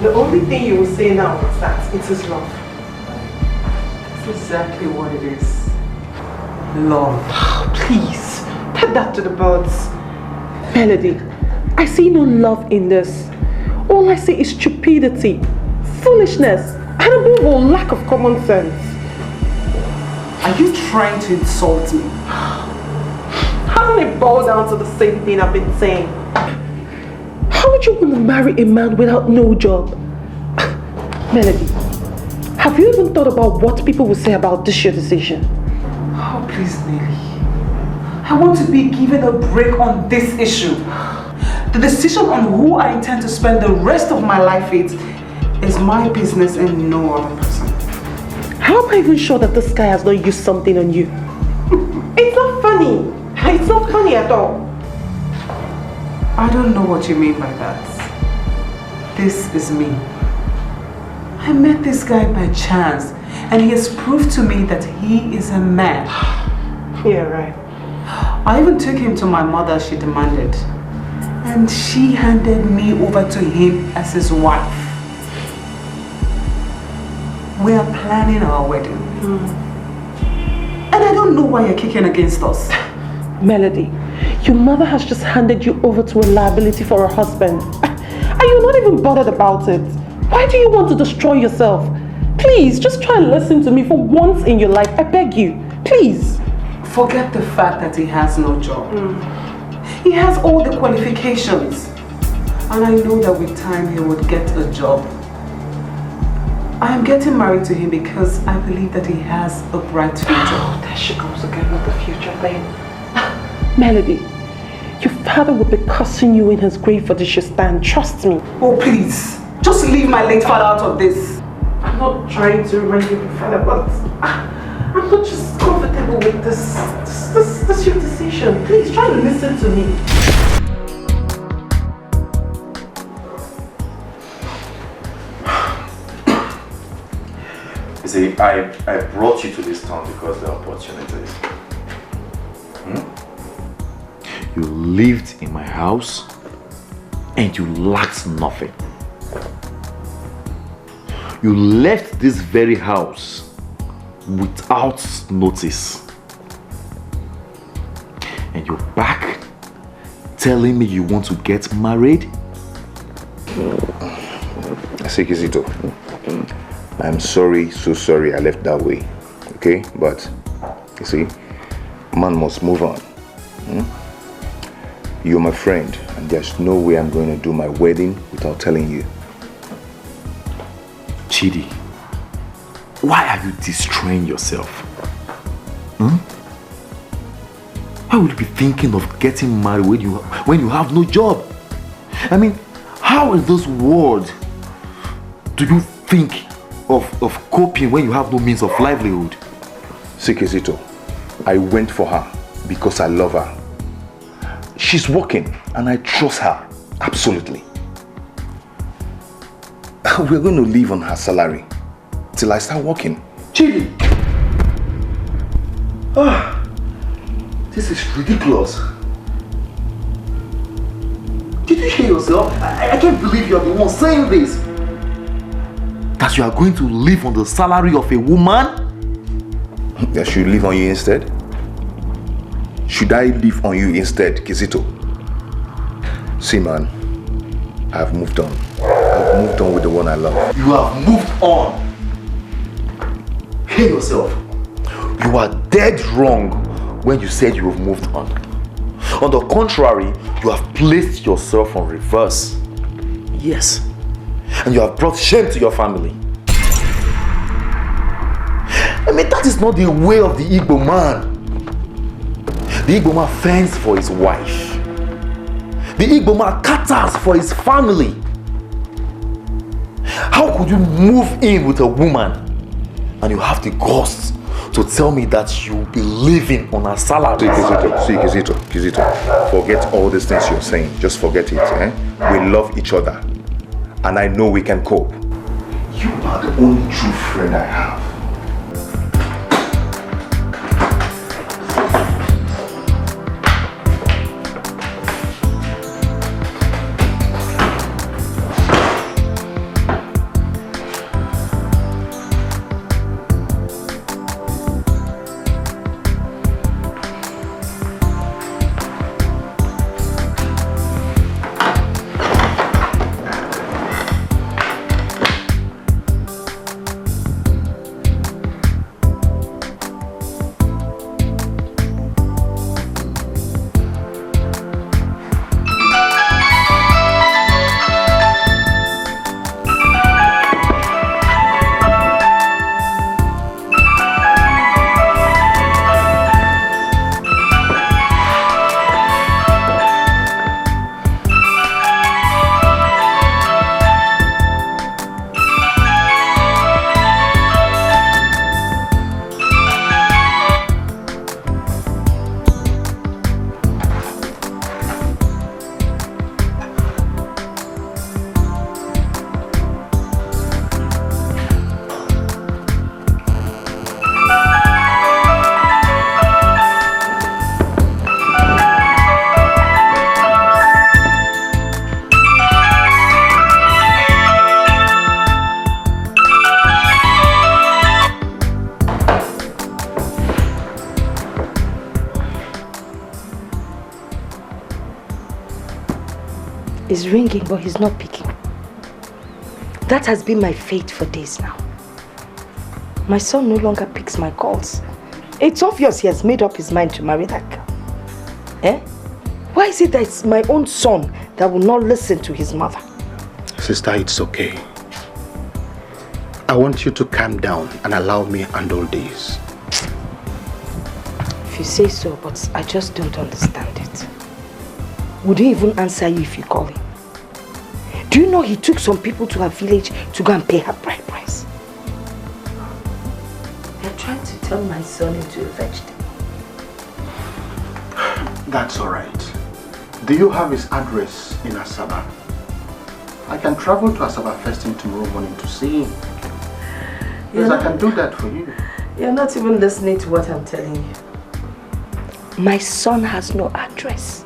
The only thing you will say now is that it is love. That's exactly what it is. Love. Please, put that to the birds. Melody, I see no love in this. All I see is stupidity, foolishness, and above all, lack of common sense. Are you trying to insult me? Hasn't it boiled down to the same thing I've been saying? How would you want to marry a man without no job? Melody, have you even thought about what people will say about this your decision? Oh, please, Nelly. I want to be given a break on this issue. The decision on who I intend to spend the rest of my life with is my business and no other person. How am I even sure that this guy has not used something on you? It's not funny. It's not funny at all. I don't know what you mean by that. This is me. I met this guy by chance and he has proved to me that he is a man. Yeah, right. I even took him to my mother, she demanded. And she handed me over to him as his wife. We are planning our wedding. And I don't know why you're kicking against us. Melody, your mother has just handed you over to a liability for her husband. And you're not even bothered about it. Why do you want to destroy yourself? Please, just try and listen to me for once in your life. I beg you. Please. Forget the fact that he has no job. He has all the qualifications. And I know that with time he would get a job. I am getting married to him because I believe that he has a bright future. Oh, there she comes again with the future thing. Melody, your father will be cursing you in his grave for this you stand. Trust me. Oh, please. Just leave my late father out of this. I'm not trying to remind you of your father, but I'm not just comfortable with this your decision. Please try and listen to me. You see, I brought you to this town because of the opportunities. You lived in my house and you lacked nothing. You left this very house without notice. And you're back telling me you want to get married? Sekizito, I'm sorry, so sorry I left that way. Okay? But, you see, man must move on. You're my friend, and there's no way I'm going to do my wedding without telling you. Chidi, why are you destroying yourself? Why would you be thinking of getting married when you have no job? I mean, how in this world do you think of coping when you have no means of livelihood? Sekizito, I went for her because I love her. She's working and I trust her, absolutely. We're going to live on her salary till I start working. Chidi! This is ridiculous. Did you hear yourself? I can't believe you're the one saying this. That you are going to live on the salary of a woman? That should live on you instead? Should I live on you instead, Kizito? See, man, I've moved on. I've moved on with the one I love. You have moved on. Hear yourself. You are dead wrong when you said you have moved on. On the contrary, you have placed yourself on reverse. Yes. And you have brought shame to your family. I mean, that is not the way of the Igbo man. The Igbo man fends for his wife. The Igbo man catters for his family. How could you move in with a woman and you have the guts to tell me that you'll be living on a salary? Kizito, forget all these things you're saying. Just forget it. We love each other. And I know we can cope. You are the only true friend I have. It's ringing, but he's not picking. That has been my fate for days now. My son no longer picks my calls. It's obvious he has made up his mind to marry that girl. Eh? Why is it that it's my own son that will not listen to his mother? Sister, it's okay. I want you to calm down and allow me to handle this. If you say so, but I just don't understand it. Would he even answer you if you call him? Do you know he took some people to her village to go and pay her bride price? They're trying to turn my son into a vegetable. That's alright. Do you have his address in Asaba? I can travel to Asaba first thing tomorrow morning to see him. Yes, I can do that for you. You're not even listening to what I'm telling you. My son has no address.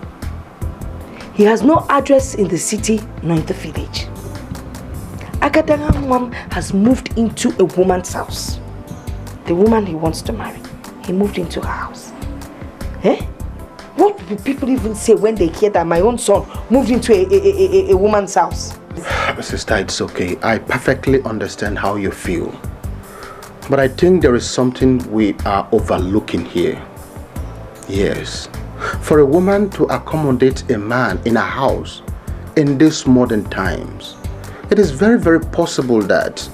He has no address in the city nor in the village. Agadanga mom has moved into a woman's house. The woman he wants to marry, he moved into her house. Eh? What will people even say when they hear that my own son moved into a woman's house? Sister, it's okay. I perfectly understand how you feel. But I think there is something we are overlooking here. Yes. For a woman to accommodate a man in a house in these modern times, it is very, very possible that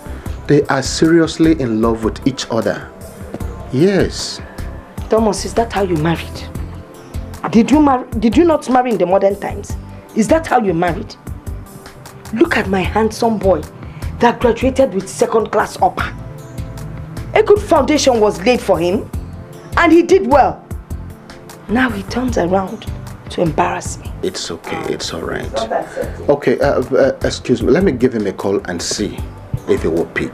they are seriously in love with each other. Yes. Thomas, is that how you married? Did you not marry in the modern times? Is that how you married? Look at my handsome boy that graduated with second-class upper. A good foundation was laid for him, and he did well. Now he turns around to embarrass me. It's okay, it's alright. Okay, excuse me, let me give him a call and see if he will pick.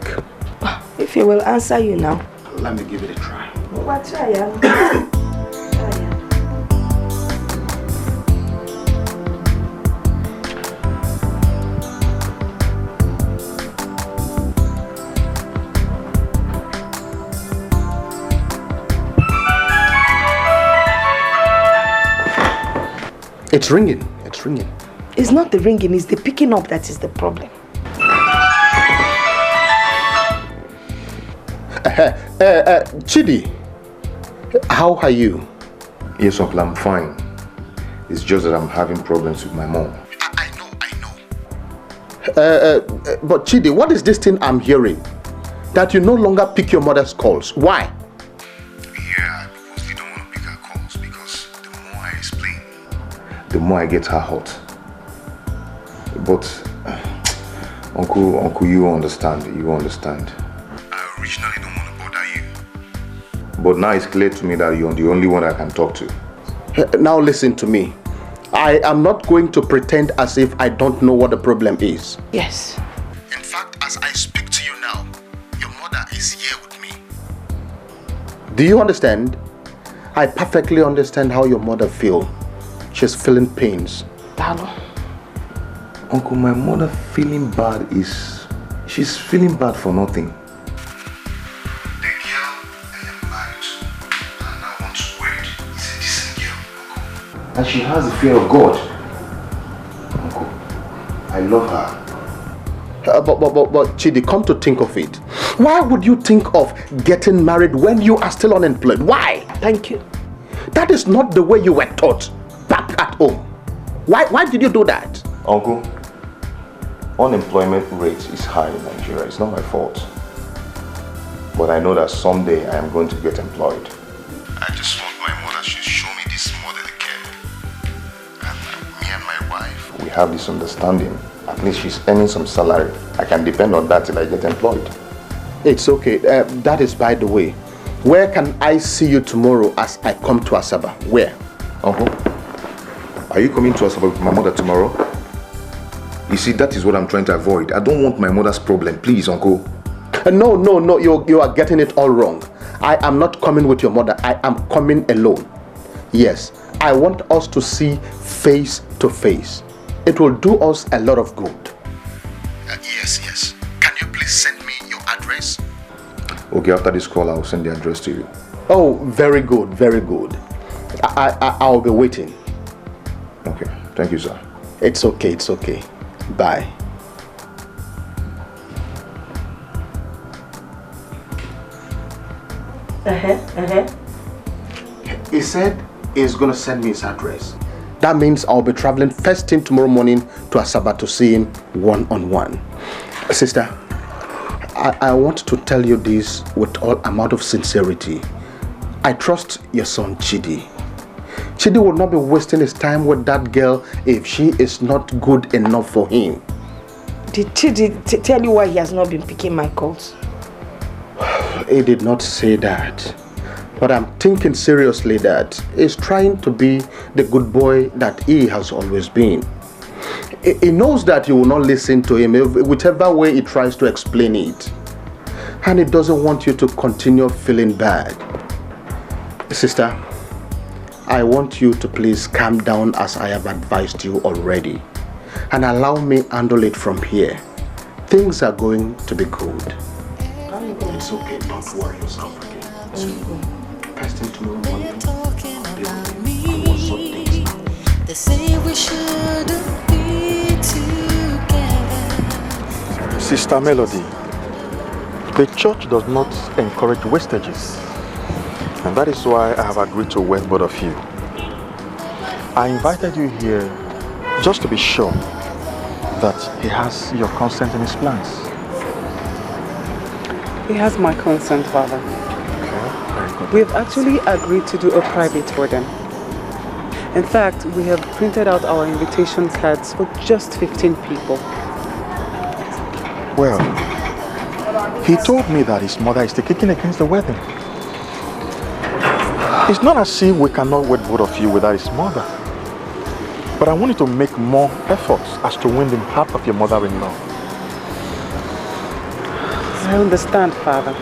If he will answer you now. Let me give it a try. What try? It's ringing, it's ringing. It's not the ringing, it's the picking up that is the problem. Chidi, how are you? Yes, Uncle, I'm fine. It's just that I'm having problems with my mom. I know. But Chidi, what is this thing I'm hearing? That you no longer pick your mother's calls. Why? Yeah, because they don't want to pick her calls because the more I explain, the more I get her hot. But Uncle, you understand. I originally don't want to bother you. But now it's clear to me that you're the only one I can talk to. Now listen to me. I am not going to pretend as if I don't know what the problem is. Yes. In fact, as I speak to you now, your mother is here with me. Do you understand? I perfectly understand how your mother feels. She's feeling pains. Dalo. Uncle, my mother feeling bad is... She's feeling bad for nothing. The girl I am married to and I want to wed is a decent girl, Uncle. And she has the fear of God. Uncle, I love her. But Chidi, come to think of it. Why would you think of getting married when you are still unemployed? Why? Thank you. That is not the way you were taught back at home. Why did you do that? Uncle, unemployment rate is high in Nigeria. It's not my fault. But I know that someday I am going to get employed. I just want my mother to show me this motherly care. And me and my wife, we have this understanding. At least she's earning some salary. I can depend on that till I get employed. It's okay. That is by the way. Where can I see you tomorrow as I come to Asaba? Where? Uncle, are you coming to Asaba with my mother tomorrow? You see, that is what I'm trying to avoid. I don't want my mother's problem. Please, Uncle. No. You are getting it all wrong. I am not coming with your mother. I am coming alone. Yes, I want us to see face to face. It will do us a lot of good. Yes. Can you please send me your address? Okay, after this call, I'll send the address to you. Oh, very good. I'll be waiting. Okay, thank you, sir. It's okay, it's okay. Bye. He said he's gonna send me his address. That means I'll be traveling first thing tomorrow morning to Asaba to see him one-on-one. Sister, I want to tell you this with all amount of sincerity. I trust your son Chidi. Chidi will not be wasting his time with that girl if she is not good enough for him. Did Chidi tell you why he has not been picking my calls? He did not say that. But I'm thinking seriously that he's trying to be the good boy that he has always been. He knows that you will not listen to him, whichever way he tries to explain it. And he doesn't want you to continue feeling bad. Sister, I want you to please calm down as I have advised you already. And allow me handle it from here. Things are going to be good. It's okay, don't worry yourself again. First thing tomorrow morning, they say we shouldn't be together. Sister Melody, the church does not encourage wastages. And that is why I have agreed to wed both of you. I invited you here just to be sure that he has your consent in his plans. He has my consent, Father. We have actually agreed to do a private wedding. In fact, we have printed out our invitation cards for just 15 people. Well, he told me that his mother is still kicking against the wedding. It's not as if we cannot wed both of you without his mother. But I want you to make more efforts as to win the heart of your mother-in-law. I understand, Father.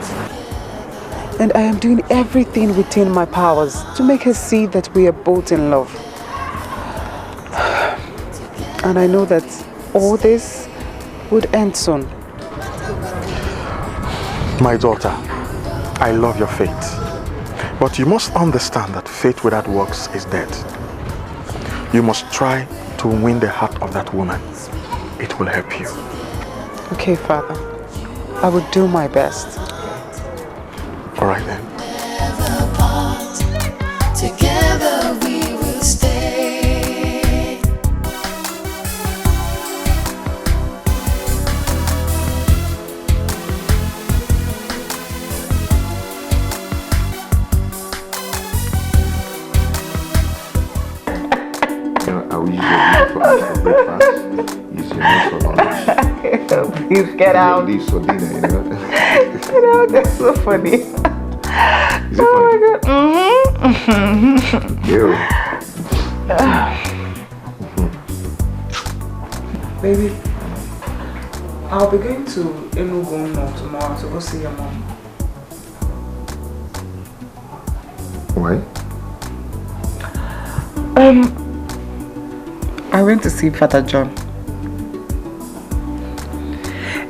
And I am doing everything within my powers to make her see that we are both in love. And I know that all this would end soon. My daughter, I love your faith. But you must understand that faith without works is dead. You must try to win the heart of that woman. It will help you. Okay, Father. I will do my best. All right then. Together we will stay. I will use your for breakfast. Use your for lunch. Please get out. Leave for dinner, you know. You know, that's so funny. Is it funny? Baby, I'll be going to Enugu tomorrow to go see your mom. Why? I went to see Father John.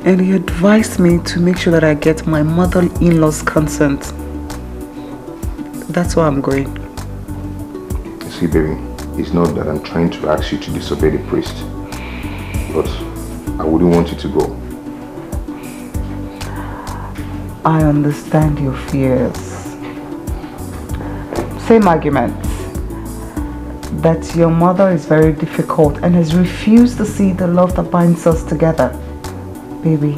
And he advised me to make sure that I get my mother-in-law's consent. That's why I'm going. See, baby, it's not that I'm trying to ask you to disobey the priest. But I wouldn't want you to go. I understand your fears. Same argument. That your mother is very difficult and has refused to see the love that binds us together. Baby,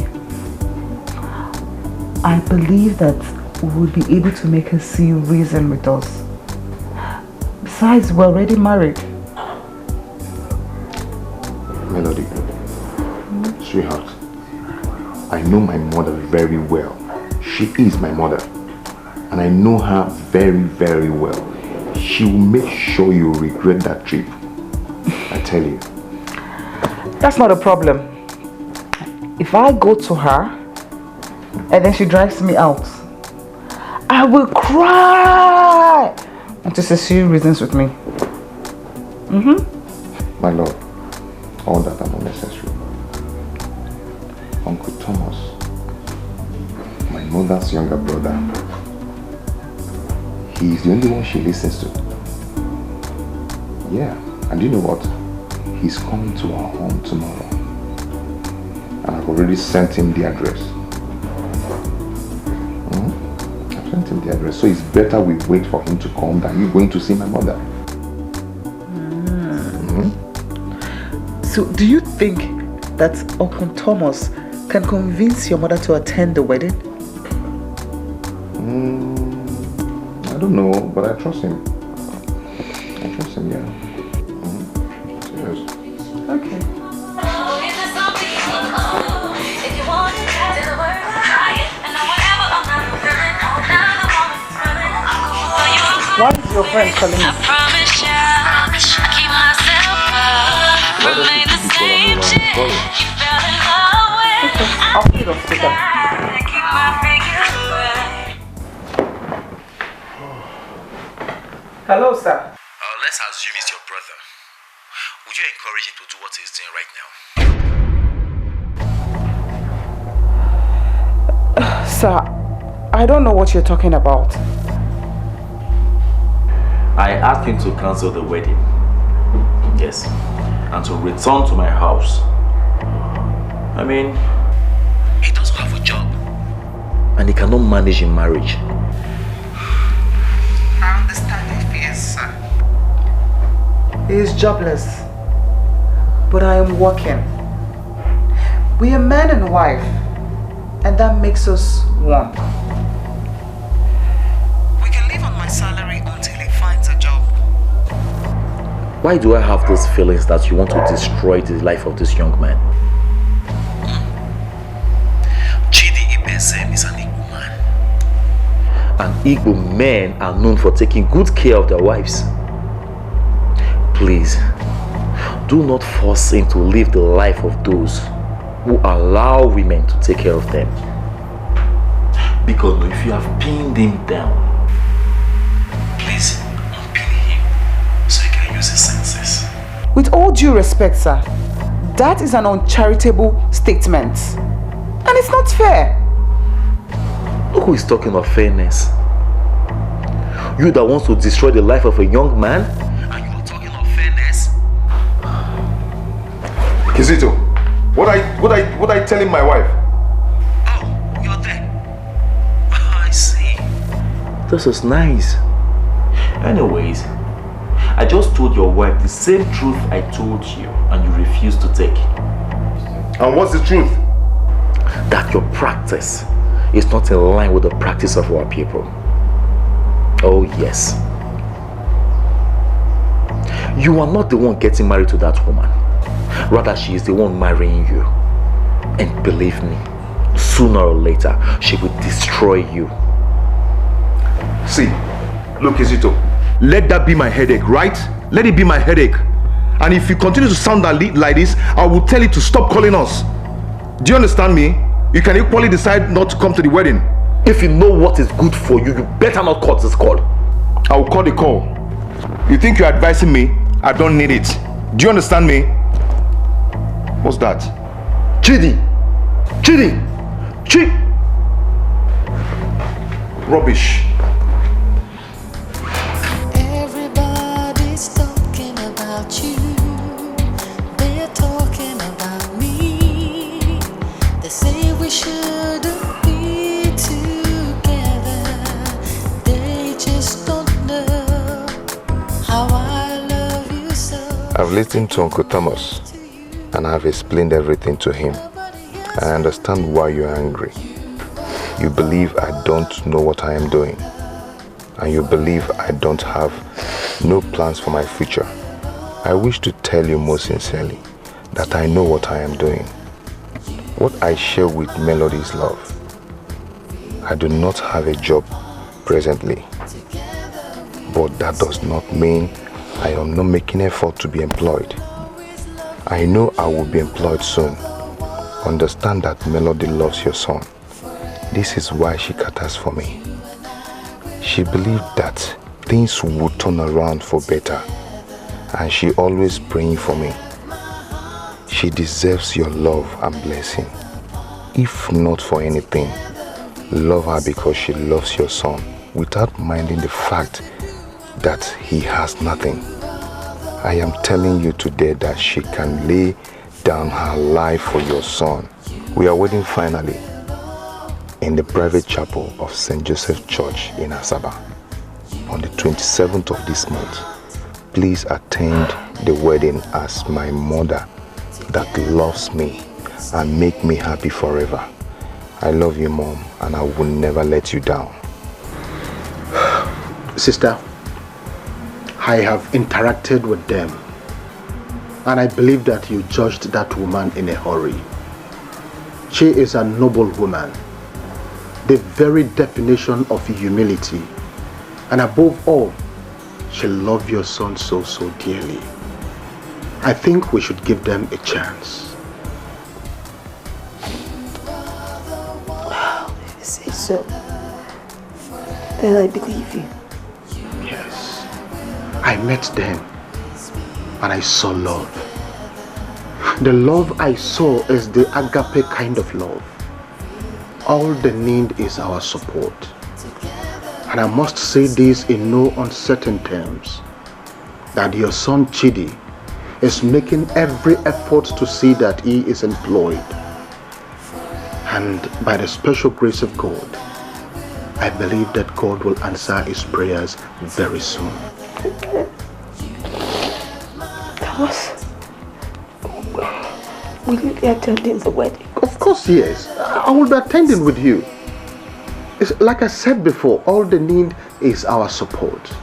I believe that we will be able to make her see reason with us. Besides, we're already married. Melody, sweetheart, I know my mother very well. She is my mother. And I know her very, very well. She will make sure you regret that trip. I tell you. That's not a problem. If I go to her and then she drives me out, I will cry until she sees reasons with me. My lord, all that are unnecessary. Uncle Thomas, my mother's younger brother, he is the only one she listens to. Yeah, and you know what? he's coming to our home tomorrow. And I've already sent him the address. I've sent him the address. So it's better we wait for him to come than you going to see my mother. So do you think that Uncle Thomas can convince your mother to attend the wedding? I don't know, but I trust him. I trust him, yeah. Yes. Okay. Why is your friend calling me? Remain the same chick. You fell in love with. I'll put it on speaker. Keep my figure right. Hello, sir. Let's assume it's your brother. Would you encourage him to do what he's doing right now? Sir, I don't know what you're talking about. I asked him to cancel the wedding. Yes. And to return to my house. I mean, he doesn't have a job. And he cannot manage in marriage. I understand your fears, sir. He is jobless. But I am working. We are man and wife. And that makes us one. We can live on my salary until he finds a job. Why do I have those feelings that you want to destroy the life of this young man? Chidi is an Igbo man. And Igbo men are known for taking good care of their wives. Please, do not force him to live the life of those who allow women to take care of them. Because if you have pinned him down, please unpin him so he can use his senses. With all due respect, sir, that is an uncharitable statement. And it's not fair. Look who is talking of fairness. You that wants to destroy the life of a young man, and you are talking of fairness? Kizito, what are you telling my wife? Oh, you're there. I see. This is nice. Anyways, I just told your wife the same truth I told you, and you refused to take. And what's the truth? That your practice is not in line with the practice of our people. Oh yes. You are not the one getting married to that woman. Rather, she is the one marrying you. And believe me, sooner or later, she will destroy you. See, look, Kizito, let that be my headache, right? Let it be my headache. And if you continue to sound like this, I will tell you to stop calling us. Do you understand me? You can equally decide not to come to the wedding. If you know what is good for you, you better not cut this call. I will call the call. You think you're advising me? I don't need it. Do you understand me? What's that? Chidi! Chidi! Rubbish. Everybody's talking about you. They're talking about me. They say we shouldn't be together. They just don't know how I love you so. I've listened to Uncle Thomas and I've explained everything to him. I understand why you're angry. You believe I don't know what I am doing. And you believe I don't have no plans for my future. I wish to tell you most sincerely that I know what I am doing. What I share with Melody is love. I do not have a job presently. But that does not mean I am not making effort to be employed. I know I will be employed soon. Understand that Melody loves your son. This is why she caters for me. She believed that things would turn around for better, and she always praying for me. She deserves your love and blessing. If not for anything, love her because she loves your son without minding the fact that he has nothing. I am telling you today that she can lay down her life for your son. We are waiting finally in the private chapel of St. Joseph Church in Asaba on the 27th of this month. Please attend the wedding as my mother that loves me and make me happy forever. I love you, Mom, and I will never let you down. Sister, I have interacted with them, and I believe that you judged that woman in a hurry. She is a noble woman, the very definition of humility, and above all, she loved your son so dearly. I think we should give them a chance. Wow, if you say so, then I believe you. Yes, I met them and I saw love. The love I saw is the agape kind of love. All they need is our support. And I must say this in no uncertain terms, that your son Chidi is making every effort to see that he is employed. And by the special grace of God, I believe that God will answer his prayers very soon. Thomas, will you be attending the wedding? Of course, yes. I will be attending with you. It's like I said before, all they need is our support.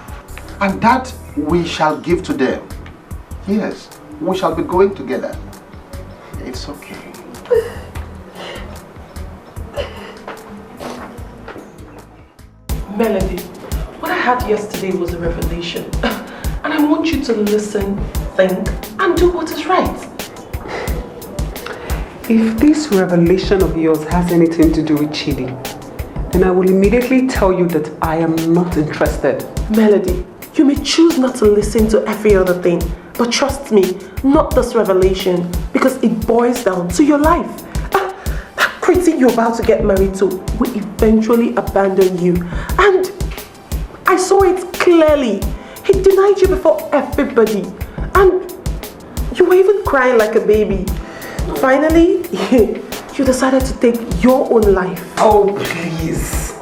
And that we shall give to them. Yes, we shall be going together. It's okay. Melody, what I had yesterday was a revelation. And I want you to listen, think, and do what is right. If this revelation of yours has anything to do with Chidi, then I will immediately tell you that I am not interested. Melody, you may choose not to listen to every other thing, but trust me, not this revelation, because it boils down to your life. That pretty you're about to get married to will eventually abandon you. And I saw it clearly. He denied you before everybody. And you were even crying like a baby. Finally, you decided to take your own life. Oh, please.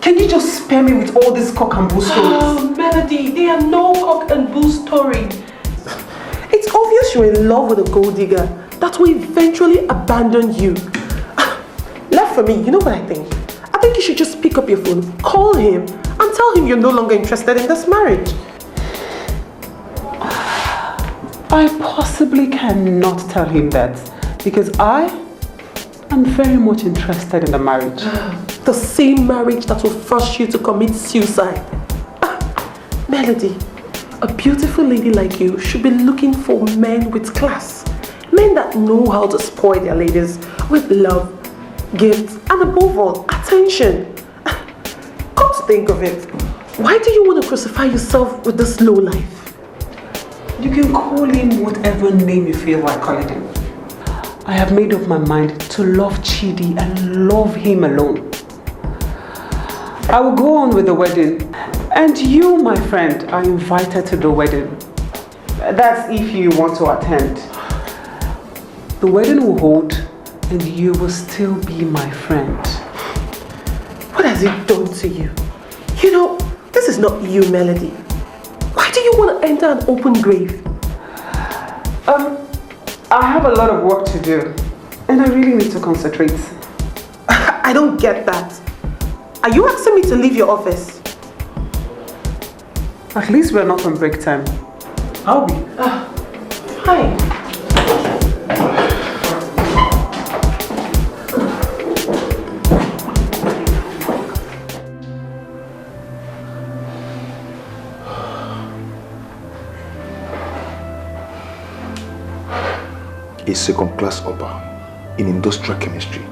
Can you just spare me with all these cock and bull stories? Oh, Melody, they are no cock and bull story. It's obvious you're in love with a gold digger that will eventually abandon you. Left for me, you know what I think? I think you should just pick up your phone, call him, and tell him you're no longer interested in this marriage. I possibly cannot tell him that because I am very much interested in the marriage. The same marriage that will force you to commit suicide. Melody, a beautiful lady like you should be looking for men with class. Men that know how to spoil their ladies with love, gifts, and above all, attention. Come to think of it, why do you want to crucify yourself with this low life? You can call him whatever name you feel like calling him. I have made up my mind to love Chidi and love him alone. I will go on with the wedding. And you, my friend, are invited to the wedding. That's if you want to attend. The wedding will hold and you will still be my friend. What has it done to you? You know, this is not you, Melody. Why do you want to enter an open grave? I have a lot of work to do and I really need to concentrate. I don't get that. Are you asking me to leave your office? At least we're not on break time. I'll be. Fine. A second-class upper in industrial chemistry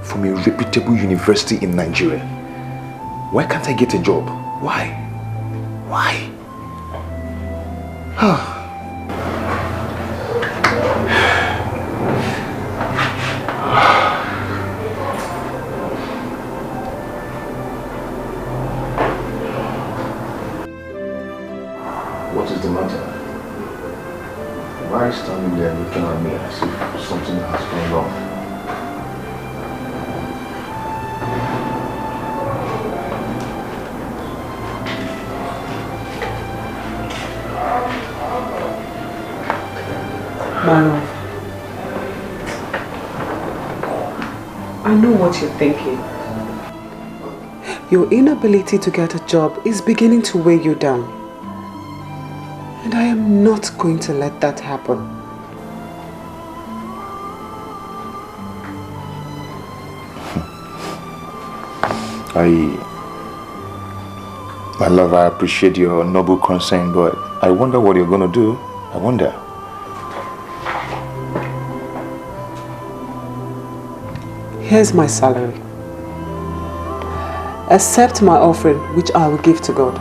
from a reputable university in Nigeria. Why can't I get a job? Why? Why? What is the matter? love. My love, I know what you're thinking. Your inability to get a job is beginning to weigh you down. And I am not going to let that happen. My love, I appreciate your noble concern, but I wonder what you're gonna do. I wonder. Here's my salary. Accept my offering, which I will give to God.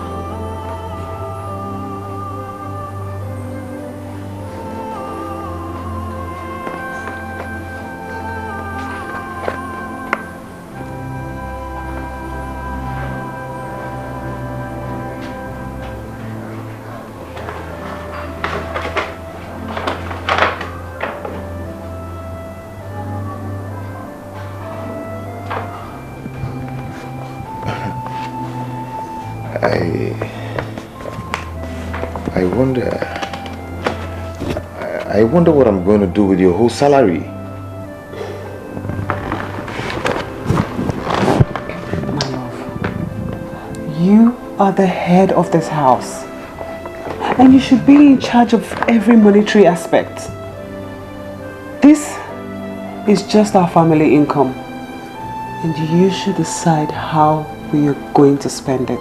I wonder what I'm going to do with your whole salary. My love, you are the head of this house. And you should be in charge of every monetary aspect. This is just our family income. And you should decide how we are going to spend it.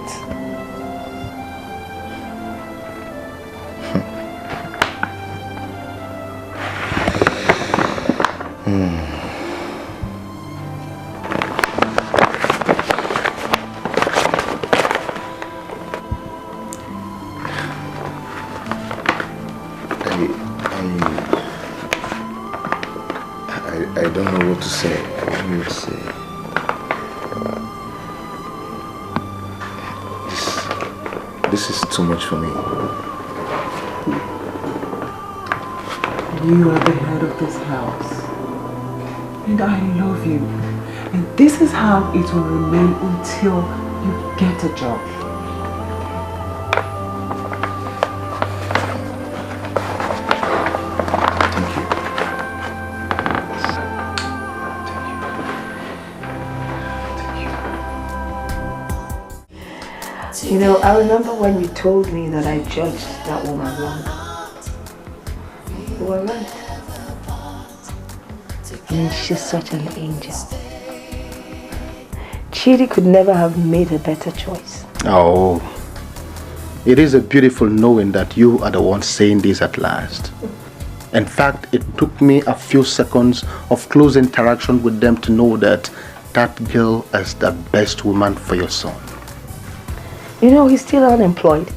I don't know what to say. This is too much for me. You are the head of this house. And I love you. And this is how it will remain until you get a job. You know, I remember when you told me that I judged that woman wrong. You were right. I mean, she's such an angel. Chidi could never have made a better choice. Oh, it is a beautiful knowing that you are the one saying this at last. In fact, it took me a few seconds of close interaction with them to know that that girl is the best woman for your son. You know, he's still unemployed.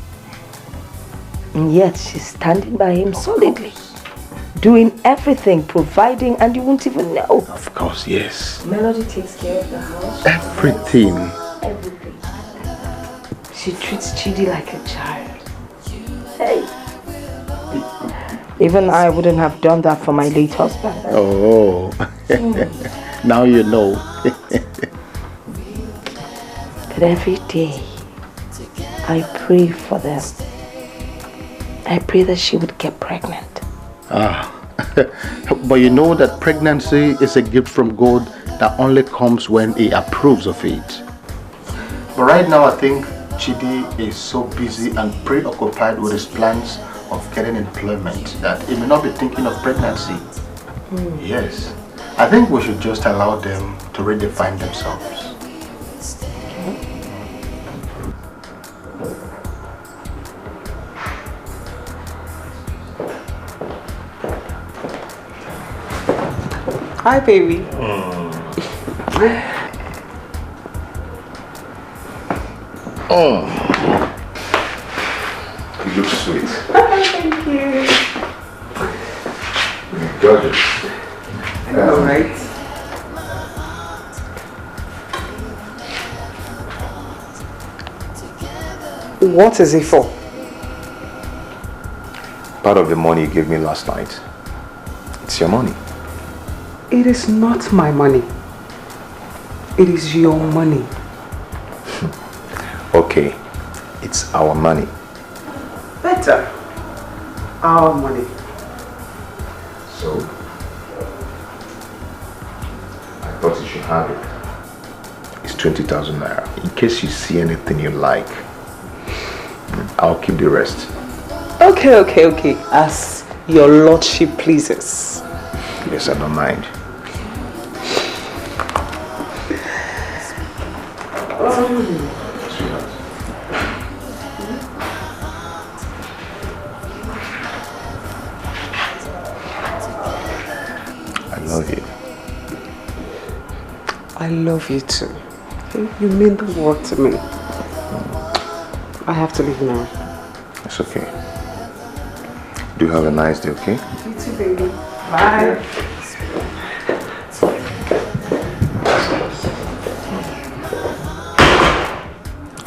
And yet she's standing by him solidly. Doing everything, providing, and you won't even know. Of course, yes. Melody takes care of the house. Everything. Everything. She treats Chidi like a child. Hey. Even I wouldn't have done that for my late husband. Oh. Now you know. But every day, I pray for them. I pray that she would get pregnant. But you know that pregnancy is a gift from God that only comes when He approves of it. But right now I think Chidi is so busy and preoccupied with his plans of getting employment that he may not be thinking of pregnancy. Yes. I think we should just allow them to redefine themselves. Hi, baby. You look sweet. Thank you. Gorgeous. All right. What is it for? Part of the money you gave me last night. It's your money. It is not my money. It is your money. Okay, it's our money. Better. Our money. So, I thought you should have it. It's 20,000 naira. In case you see anything you like, I'll keep the rest. Okay. As your lordship pleases. Yes, I don't mind. Sweetheart. I love you. I love you too. You mean the world to me. I have to leave now. It's okay. Do have a nice day, okay? You too, baby. Bye.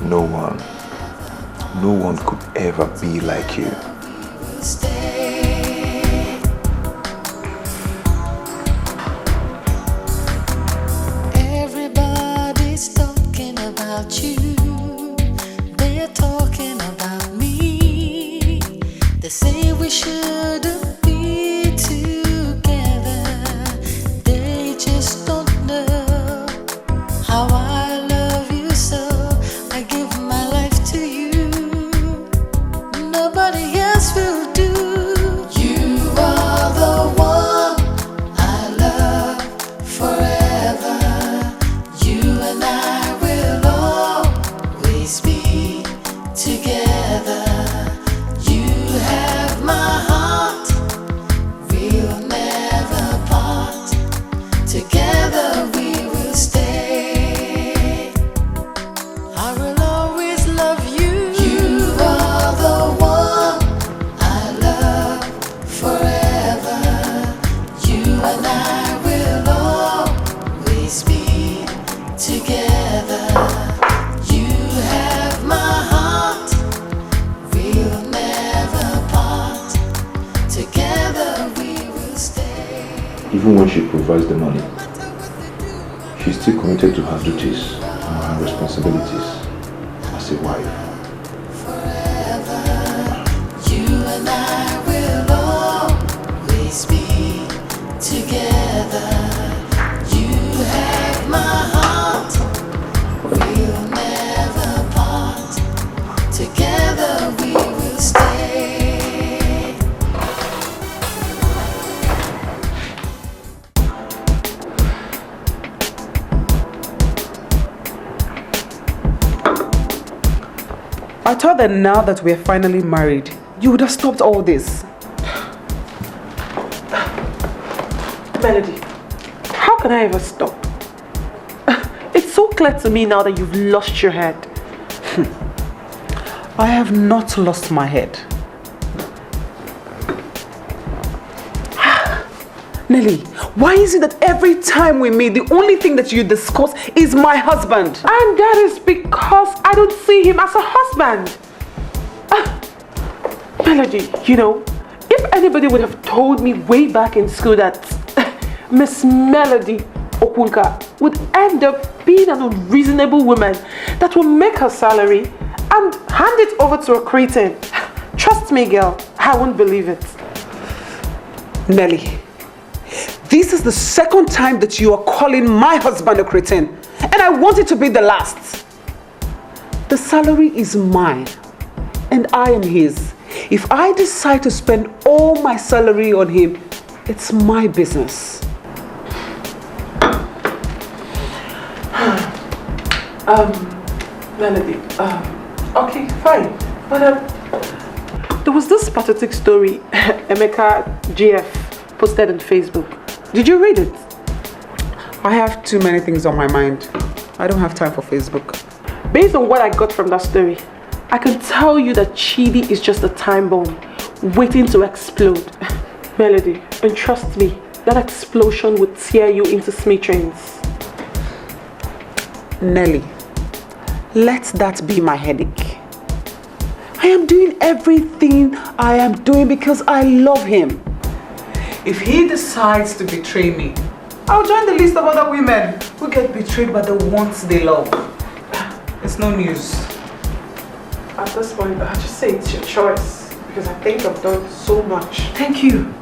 No one could ever be like you. Everybody's talking about you. They're talking about me. They say we shouldn't be together. They just don't know how I love you so. I give my life to you. Nobody else will do. You are the one I love forever. You and I will always be together. You have my heart. We'll never part. Together we will stay. I will always love you. You are the one I love forever. You and I will always be together. You have my heart. We'll never part. Together we will stay. Even when she provides the money, she's still committed to her duties and her responsibilities as a wife. You and I will always be together. You have my heart. We'll never part. Together we will stay. I thought that now that we're finally married, you would have stopped all this. Melody, how can I ever stop? It's so clear to me now that you've lost your head. I have not lost my head. Nelly, why is it that every time we meet, the only thing that you discuss is my husband? And that is because I don't see him as a husband. Melody, you know, if anybody would have told me way back in school that Miss Melody Okunka would end up being an unreasonable woman that will make her salary and hand it over to a cretin, trust me, girl, I won't believe it. Nelly, this is the second time that you are calling my husband a cretin, and I want it to be the last. The salary is mine, and I am his. If I decide to spend all my salary on him, it's my business. Melody, okay, fine. But there was this pathetic story Emeka GF posted on Facebook. Did you read it? I have too many things on my mind. I don't have time for Facebook. Based on what I got from that story, I can tell you that Chidi is just a time bomb waiting to explode. Melody, and trust me, that explosion would tear you into smithereens. Nelly, let that be my headache. I am doing everything I am doing because I love him. If he decides to betray me, I'll join the list of other women who get betrayed by the ones they love. It's no news. At this point, I just say it's your choice. Because I think I've done so much. Thank you.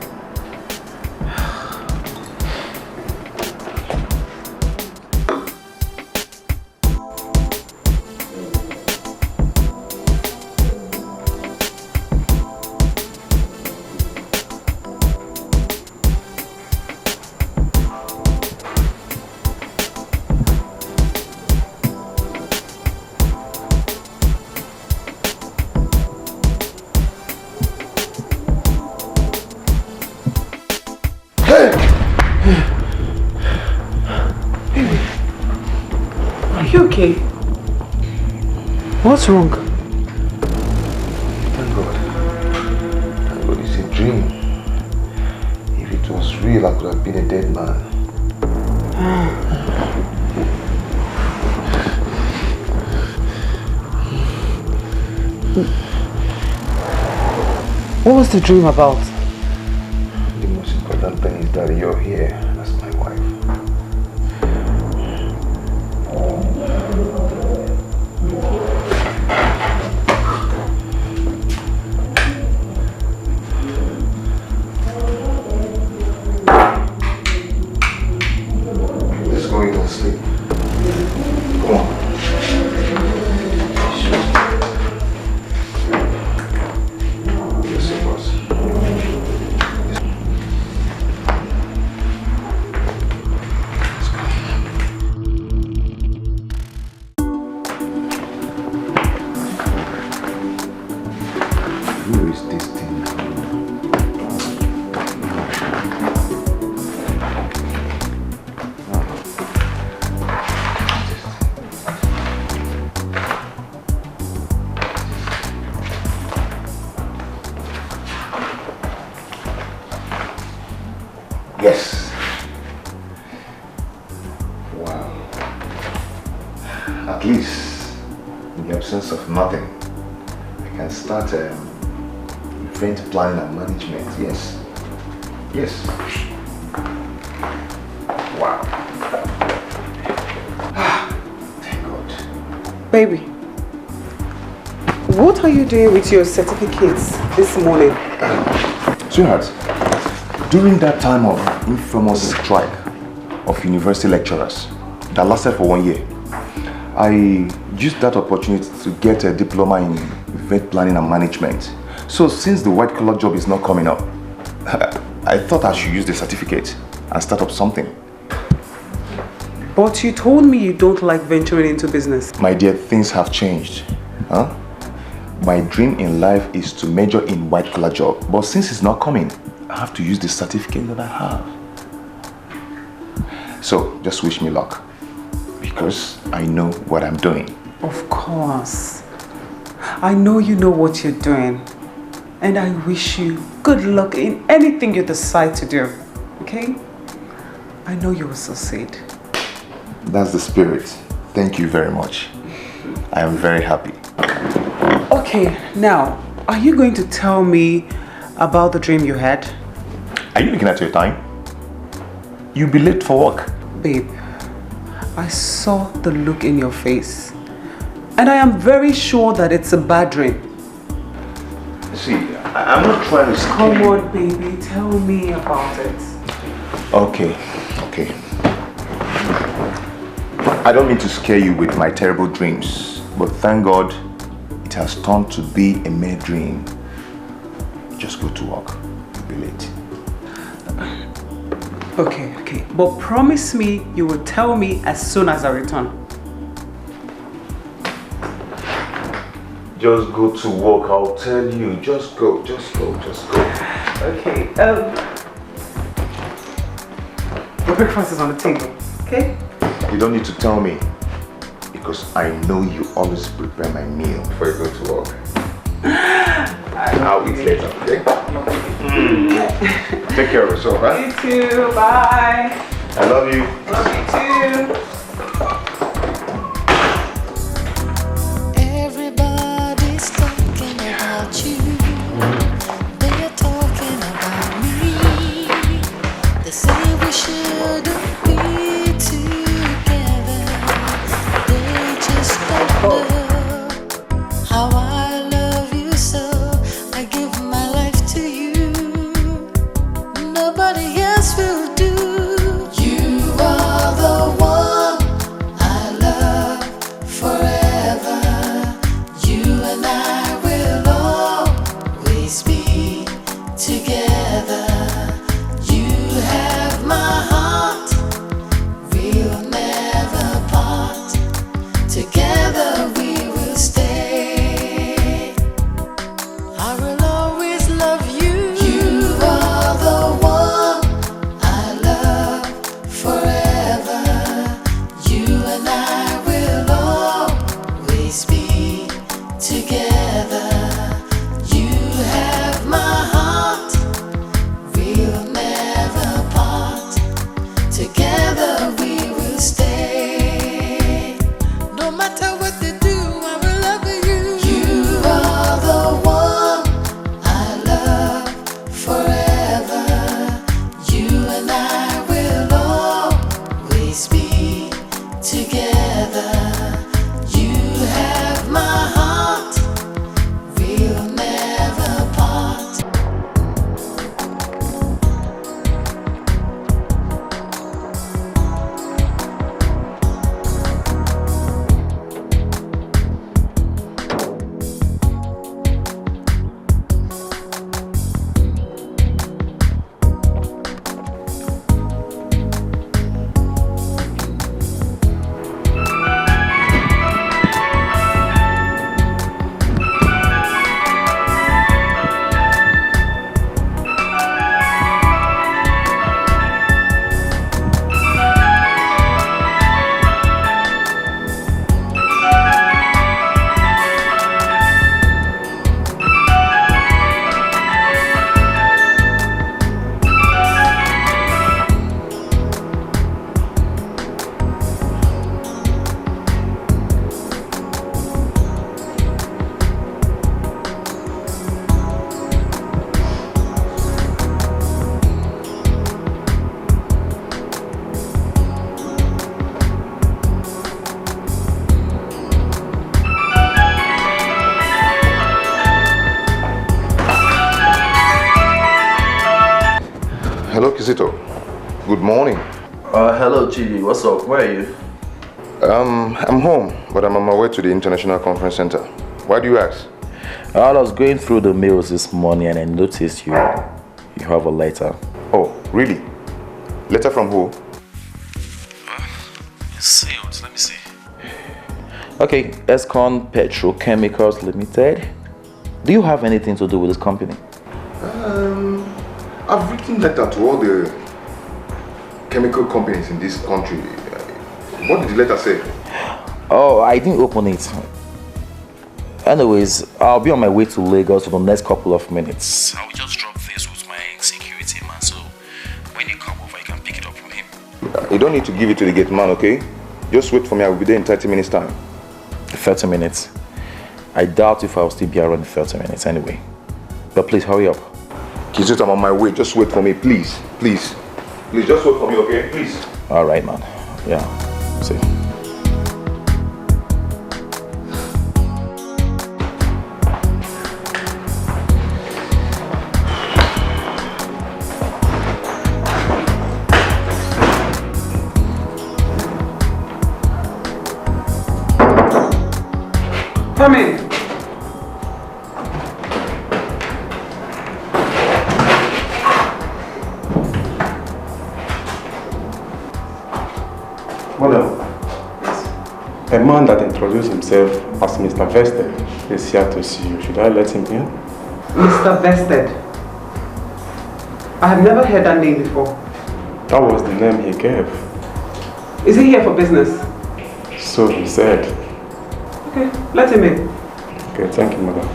Okay. What's wrong? Thank God. Thank God it's a dream. If it was real, I could have been a dead man. What was the dream about? The most important thing is that you're here as my wife. Let's go in and sleep. Come on. Yes, it was. Who is this thing? Yes. Wow. At least, in the absence of nothing, I can start event planning and management. Yes. Yes. Wow. Thank God. Baby, what are you doing with your certificates this morning? Sweetheart, during that time of infamous strike of university lecturers that lasted for 1 year, I used that opportunity to get a diploma in event planning and management. So since the white collar job is not coming up, I thought I should use the certificate and start up something. But you told me you don't like venturing into business. My dear, things have changed. Huh? My dream in life is to major in white collar job, but since it's not coming, I have to use the certificate that I have. So just wish me luck, because I know what I'm doing. Of course. I know you know what you're doing. And I wish you good luck in anything you decide to do. Okay? I know you will succeed. That's the spirit. Thank you very much. I am very happy. Okay, now, are you going to tell me about the dream you had? Are you looking at your time? You'll be late for work. Babe, I saw the look in your face. And I am very sure that it's a bad dream. See, I'm not trying to scare Come you. on, baby, tell me about it. Okay. I don't mean to scare you with my terrible dreams, but thank God it has turned to be a mere dream. Just go to work. You'll be late. Okay. But promise me you will tell me as soon as I return. Just go to work, I'll tell you. Just go. Okay, your breakfast is on the table, okay? You don't need to tell me, because I know you always prepare my meal before you go to work. I'll eat later, okay? Take care of yourself, right? You too, bye. I love you. Love you too. Everybody's talking about you. They're talking about me. They say we shouldn't together we will stay. No matter what they do, I will love you. You are the one I love forever. You and I will always be together. You have my heart, we'll never part. Hello, Kizito. Good morning. Hello, Chidi. What's up? Where are you? I'm home, but I'm on my way to the International Conference Center. Why do you ask? I was going through the mails this morning and I noticed you have a letter. Oh, really? Letter from who? It's sealed. Let me see. Okay, Escon Petrochemicals Limited. Do you have anything to do with this company? I've written letter to all the chemical companies in this country. What did the letter say? Oh, I didn't open it. Anyways, I'll be on my way to Lagos for the next couple of minutes. I will just drop this with my security man, so when you come over, you can pick it up from him. You don't need to give it to the gate man, okay? Just wait for me. I will be there in 30 minutes time. 30 minutes? I doubt if I'll still be around in 30 minutes anyway. But please hurry up. Kizito, I'm on my way. Just wait for me, please. Please. Please, just wait for me, okay? Please. All right, man. Yeah. See. Come in. Madam, a man that introduced himself as Mr. Vested is here to see you. Should I let him in? Mr. Vested. I have never heard that name before. That was the name he gave. Is he here for business? So he said. Okay, let him in. Okay, thank you, madam.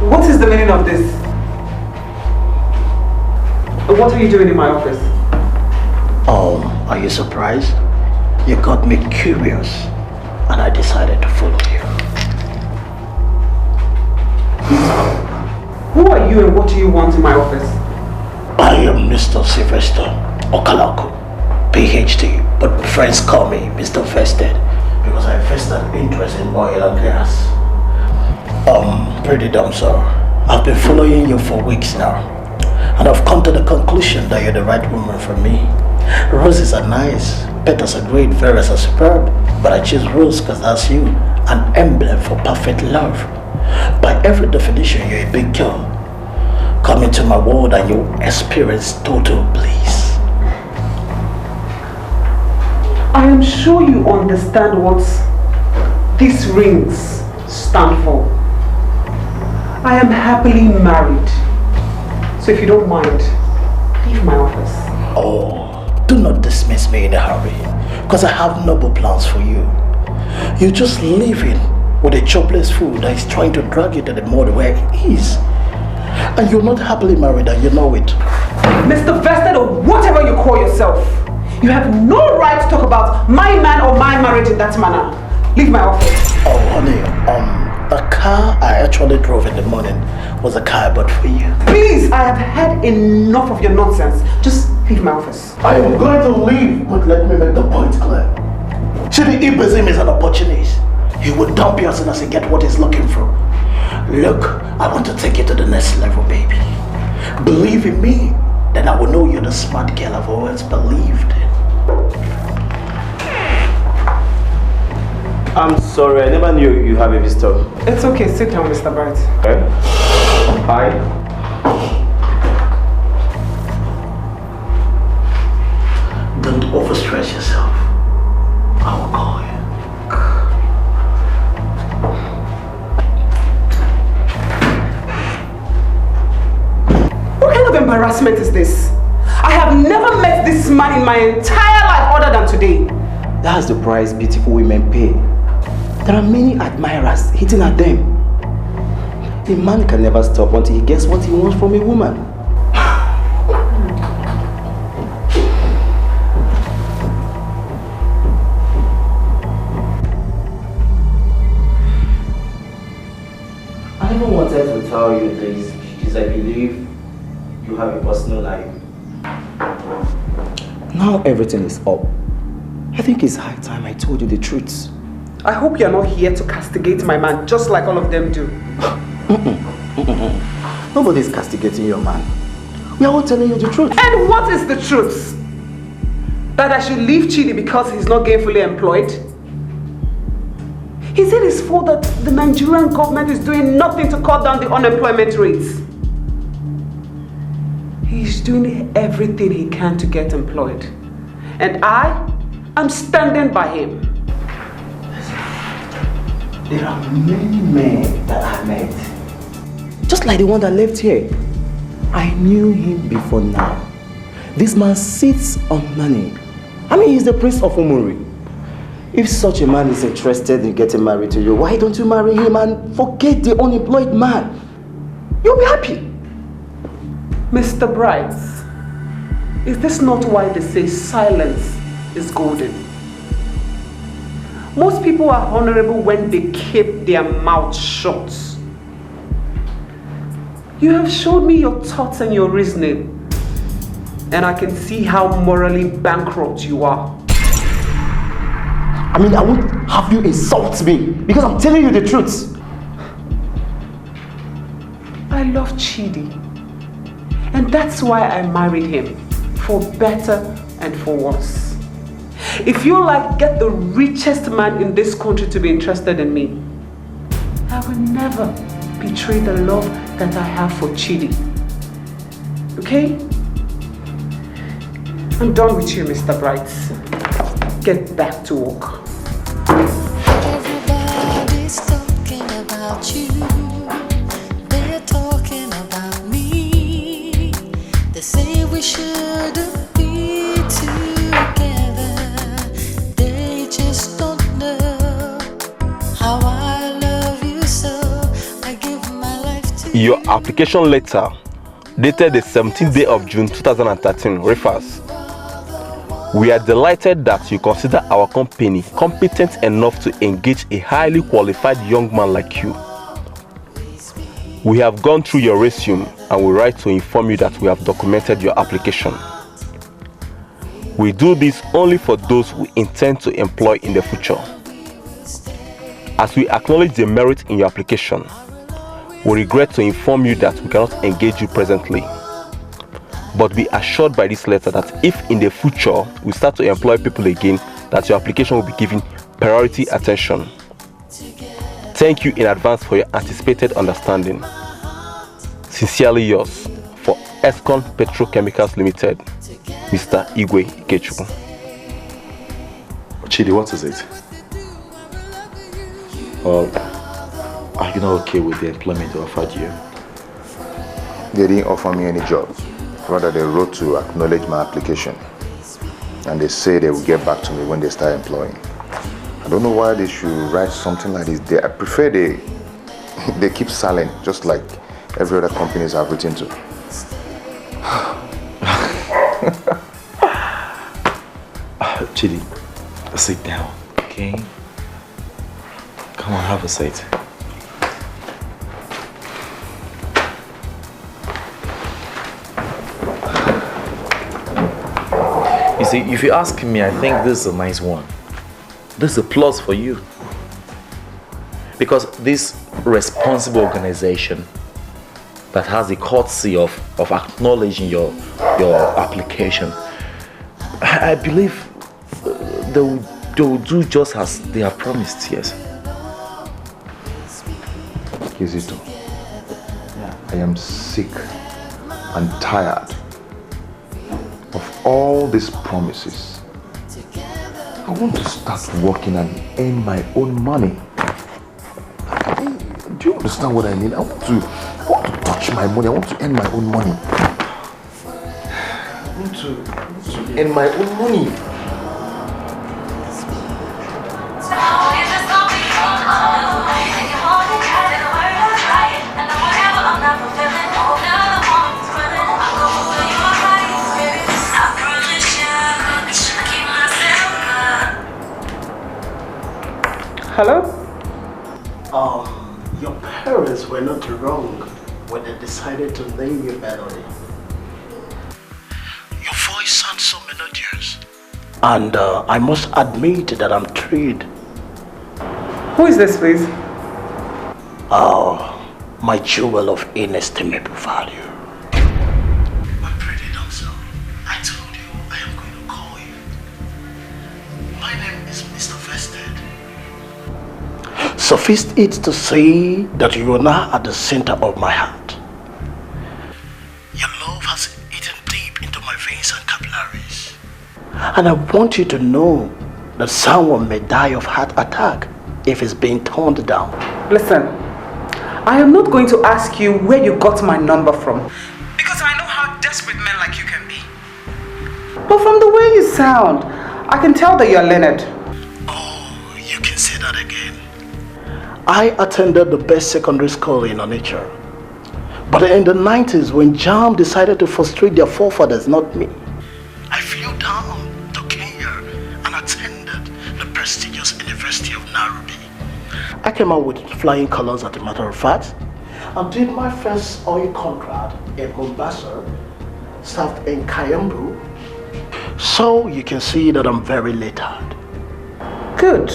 What is the meaning of this? What are you doing in my office? Are you surprised? You got me curious, and I decided to follow you. Who are you and what do you want in my office? I am Mr. Sylvester Okalako, PhD, but friends call me Mr. Vested because I vested interest in oil and gas. Pretty dumb, sir. I've been following you for weeks now, and I've come to the conclusion that you're the right woman for me. Roses are nice, petals are great, flowers are superb, but I choose rose because that's you, an emblem for perfect love. By every definition, you're a big girl. Come into my world and you experience total bliss. I am sure you understand what these rings stand for. I am happily married. So if you don't mind, Leave my office. Oh, do not dismiss me in a hurry, because I have noble plans for you. You're just living with a jobless fool that is trying to drag you to the mud where he is. And you're not happily married and you know it. Mr. Vested or whatever you call yourself, you have no right to talk about my man or my marriage in that manner. Leave my office. Oh, honey, the car I actually drove in the morning was a car I bought for you. Please, I have had enough of your nonsense. Just leave my office. I am going to leave, but let me make the point clear. Chidi Ibezim is an opportunist. He will dump you as soon as he gets what he's looking for. Look, I want to take you to the next level, baby. Believe in me, then I will know you're the smart girl I've always believed in. I'm sorry, I never knew you have a visitor. It's okay, sit down, Mr. Bright. Okay. Hi. Don't overstress yourself. I will call you. What kind of embarrassment is this? I have never met this man in my entire life other than today. That's the price beautiful women pay. There are many admirers hitting at them. A man can never stop until he gets what he wants from a woman. I never wanted to tell you this because I believe you have a personal life. Now everything is up. I think it's high time I told you the truth. I hope you're not here to castigate my man just like all of them do. Nobody's castigating your man. We are all telling you the truth. And what is the truth? That I should leave Chidi because he's not gainfully employed? Is it his fault that the Nigerian government is doing nothing to cut down the unemployment rates? He's doing everything he can to get employed. And I'm standing by him. There are many men that I met. Just like the one that left here. I knew him before now. This man sits on money. I mean, he's the prince of Umuri. If such a man is interested in getting married to you, why don't you marry him and forget the unemployed man? You'll be happy. Mr. Bright, is this not why they say silence is golden? Most people are honorable when they keep their mouths shut. You have showed me your thoughts and your reasoning, and I can see how morally bankrupt you are. I mean, I won't have you insult me because I'm telling you the truth. I love Chidi, and that's why I married him, for better and for worse. If you get the richest man in this country to be interested in me, I will never betray the love that I have for Chidi. Okay? I'm done with you, Mr. Bright. Get back to work. Everybody's talking about you. They're talking about me. They say we shouldn't be together. They just don't know how I love you, so I give my life to you. Your application letter, dated the 17th day of June 2013, refers: we are delighted that you consider our company competent enough to engage a highly qualified young man like you. We have gone through your resume and we write to inform you that we have documented your application. We do this only for those we intend to employ in the future. As we acknowledge the merit in your application, we regret to inform you that we cannot engage you presently. But be assured by this letter that if in the future we start to employ people again, that your application will be given priority attention. Thank you in advance for your anticipated understanding. Sincerely yours, for Escon Petrochemicals Limited, Mr. Igwe Ikechukwu. Chidi, what is it? Are you not okay with the employment they offered you? They didn't offer me any job. Rather, they wrote to acknowledge my application. And they say they will get back to me when they start employing. I don't know why they should write something like this. I prefer they keep silent, just like every other companies I've written to. Chidi, sit down, okay? Come on, have a seat. You see, if you ask me, I think this is a nice one. This is a plus for you. Because this responsible organization that has the courtesy of acknowledging your application, I believe they will do just as they have promised, yes. Kizito, I am sick and tired of all these promises. I want to start working and earn my own money. Do you understand what I mean? I want to touch my money. I want to earn my own money. I want to earn my own money. Hello? Your parents were not wrong when they decided to name you Melody. Your voice sounds so melodious. And I must admit that I'm thrilled. Who is this, please? Oh, my jewel of inestimable value. My pretty damsel, I told you I am going to call you. My name is Mr. Vested. Suffice it to say that you are now at the center of my heart. Your love has eaten deep into my veins and capillaries. And I want you to know that someone may die of heart attack if it's being toned down. Listen, I am not going to ask you where you got my number from, because I know how desperate men like you can be. But from the way you sound, I can tell that you're learned. Oh, you can say that again. I attended the best secondary school in Onitsha. But in the 90s, when JAM decided to frustrate their forefathers, not me, I flew down to Kenya and attended the prestigious University of Nairobi. I came out with flying colors, as a matter of fact, and did my first oil contract in Mombasa, served in Kayambu. So you can see that I'm very lettered. Good.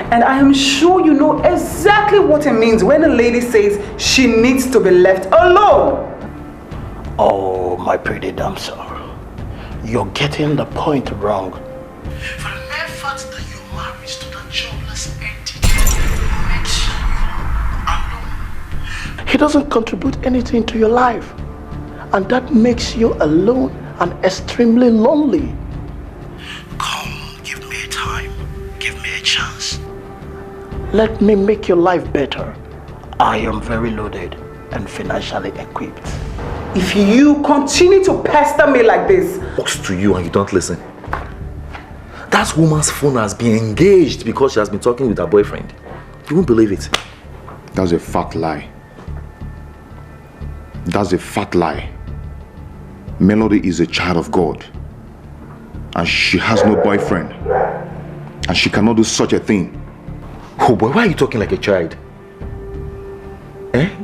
And I am sure you know exactly what it means when a lady says she needs to be left alone. Oh, my pretty damsel, you're getting the point wrong. For the mere fact that you married to that jobless entity makes you alone. He doesn't contribute anything to your life, and that makes you alone and extremely lonely. Come, give me a time, give me a chance. Let me make your life better. I am very loaded and financially equipped. If you continue to pester me like this, Talks to you and you don't listen. That woman's phone has been engaged because she has been talking with her boyfriend. You won't believe it. That's a fat lie. That's a fat lie. Melody is a child of God. And she has no boyfriend. And she cannot do such a thing. Oh boy, why are you talking like a child?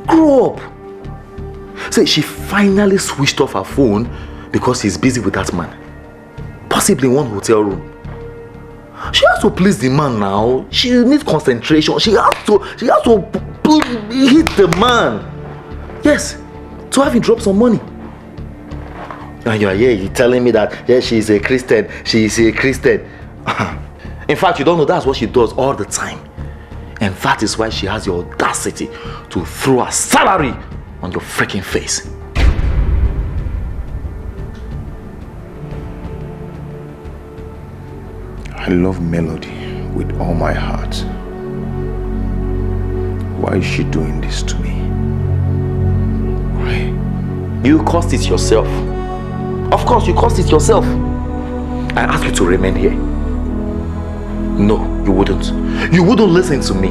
Grow up. Say she finally switched off her phone because he's busy with that man. Possibly in one hotel room. She has to please the man now. She needs concentration. She has to hit the man. Yes, to have him drop some money. And you're telling me that yes, she's a Christian. She is a Christian. In fact, you don't know that's what she does all the time. And that is why she has the audacity to throw her salary on your freaking face. I love Melody with all my heart. Why is she doing this to me? Why? You caused it yourself. Of course, you caused it yourself. I asked you to remain here. No, you wouldn't. You wouldn't listen to me.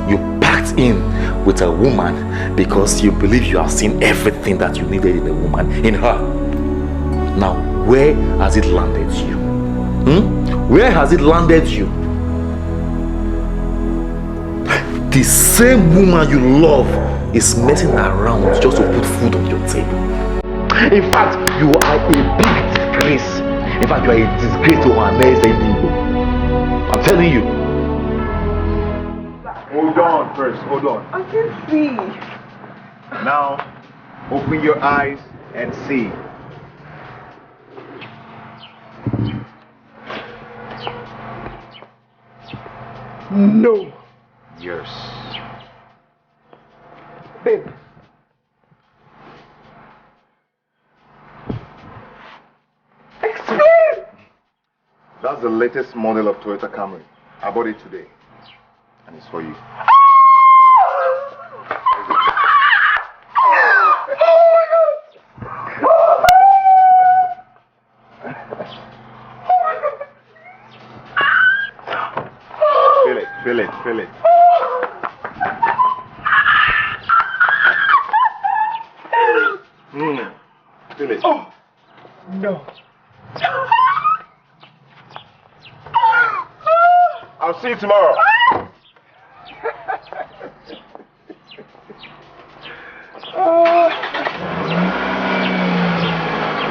You packed in with a woman because you believe you have seen everything that you needed in a woman, in her. Now, where has it landed you? Where has it landed you? The same woman you love is messing around just to put food on your table. In fact, you are a big disgrace. In fact, you are a disgrace to our next people. I'm telling you. Hold on first, hold on. I can't see. Now, open your eyes and see. No. Yes. Babe. Explain! That's the latest model of Toyota Camry. I bought it today. And it's for you. Feel it. Feel it. Oh, no. I'll see you tomorrow.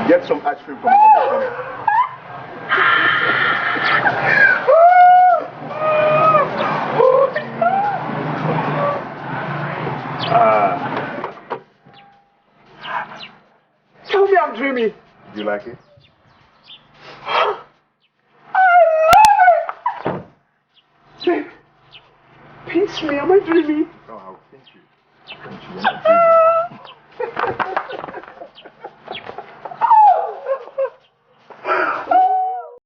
Get some ice cream from the Tell me I'm dreaming. Do you like it? Babe, pinch me, am I dreaming? No, I'll pinch you. You're not dreaming.